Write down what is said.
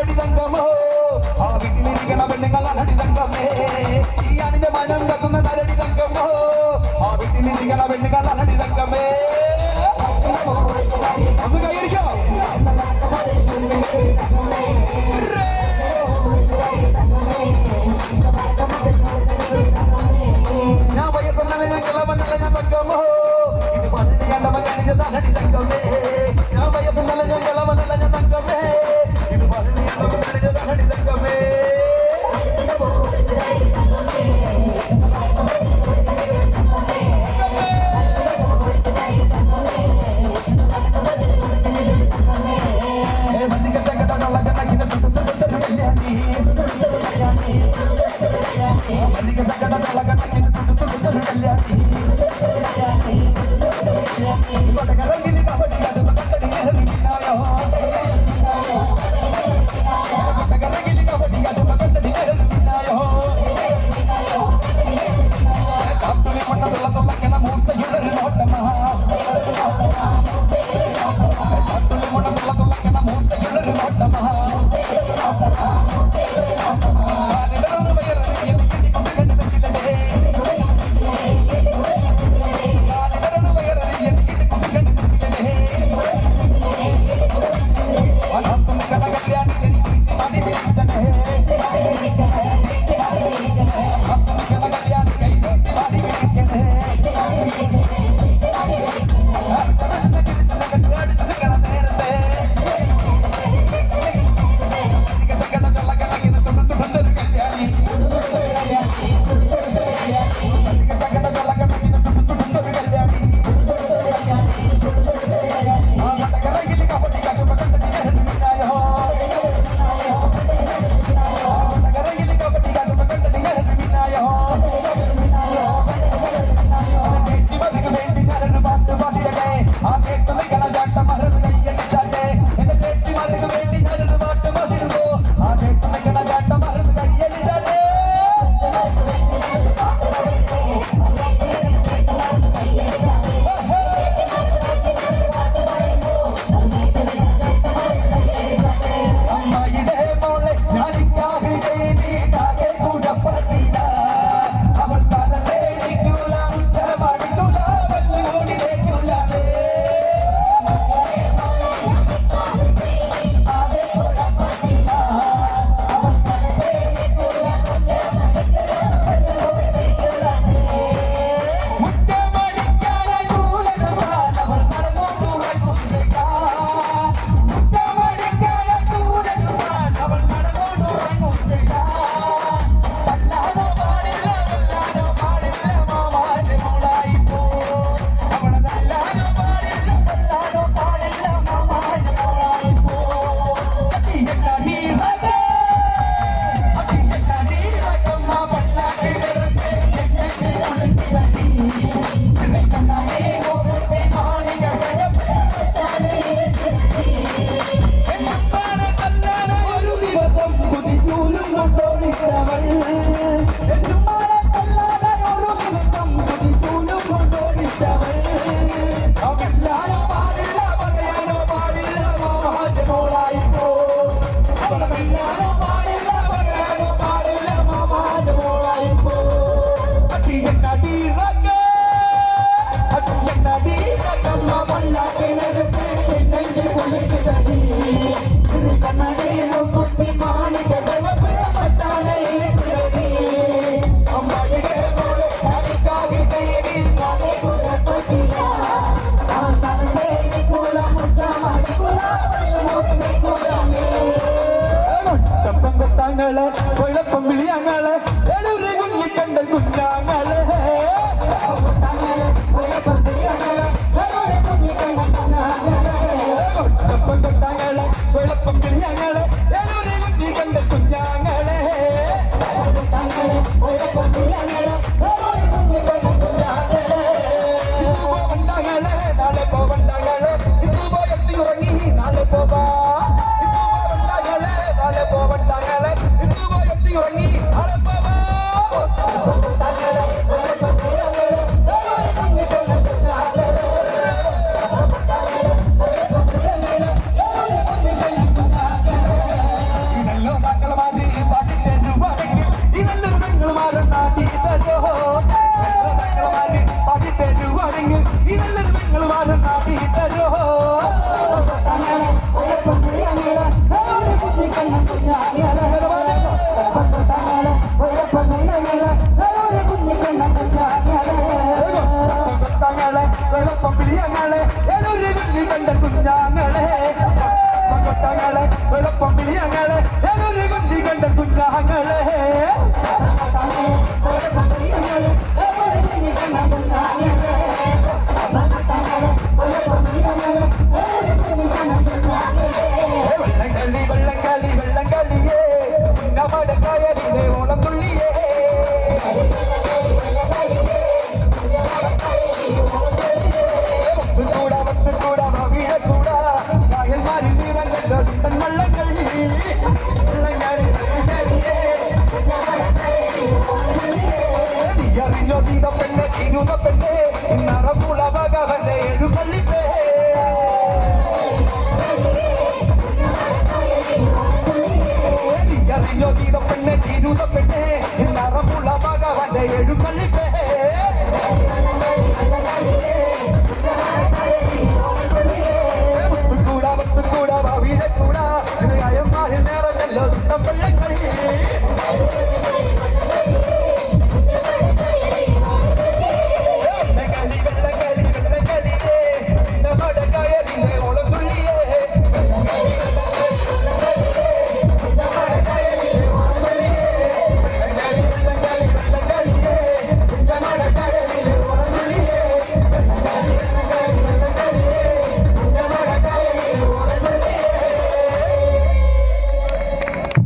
അടി തങ്കമോ ആ വീട്ടിലിരിക്കണ പെണ്ണുങ്ങളടി തങ്കമേ ഈ അണിന്റെ മനം കത്തുന്ന തലടി തങ്കമോ ആ വീട്ടിലിരിക്കണ പെണ്ണുങ്ങളടി തങ്കമേ ഒന്ന് കൈയിരിക്കോ ഞാൻ വയസ്സന്നല്ല ഞാൻ കിളവന്നല്ല ഞാൻ തങ്കമോ ഇത് മണ്ണിന് കണ്ടവൻ കാണിച്ച തലടി തങ്കമേ ഞാൻ വയസ്സന്നല്ല ഞാൻ കിളവന്നല്ല ഞാൻ തങ്കമേ ഇത് മണ്ണിന് കണ്ടവൻ കാണിച്ച തലടി തങ്കമേ Kula കൊട്ടാങ്ങളെ കുഴപ്പം വിളിയാങ്ങളെ എഴുതി കുഞ്ഞി കണ്ട കുഞ്ഞാങ്ങളെ കൊട്ടാങ്ങളെ കുഴപ്പം വിളിയാങ്ങളെ എഴുതി കുഞ്ഞി കണ്ട കുഞ്ഞാങ്ങളെ നാളെ പോവണ്ടാങ്ങളെ ഇന്ന് പോയെത്തി ഉറങ്ങി നാളെ പോവാ നാളെ പോവണ്ടാങ്ങളെ ഇന്ന് പോയെത്തി ഉറങ്ങി നാളെ പോവാ ഇതല്ലോ താങ്കൾ മാറി പാട്ടിന്റെ രൂപമെങ്കിൽ ഇതല്ലൊരു പെങ്ങളുമാരും നാട്ടി തരോ താങ്കൾ മാറി പാട്ടിന്റെ രൂപമെങ്കിൽ ഇതല്ലൊരു പെങ്ങളുമാരും നാട്ടി തരോ കുഴപ്പം വിളിയങ്ങളെ ഏതൊരു കുഞ്ഞി കണ്ട കുഞ്ഞാങ്ങളെ കൊട്ടാങ്ങളെ കുഴപ്പം വിളിയങ്ങളെ ഏതൊരു കുഞ്ഞി കണ്ട കുഞ്ഞാങ്ങളെ വെള്ളംകളി വെള്ളംകളി വെള്ളംകളിയേ നമ്മുടെ കായലിലെ ഓളം തുള്ളിയേ പെണ്ണെ നിറമുള ഭഗവന്റെ എഴുപള്ളിപ്പേ അറിഞ്ഞോ ചെയ്ത പെണ്ണെ ചീരുത പെണ്ണെ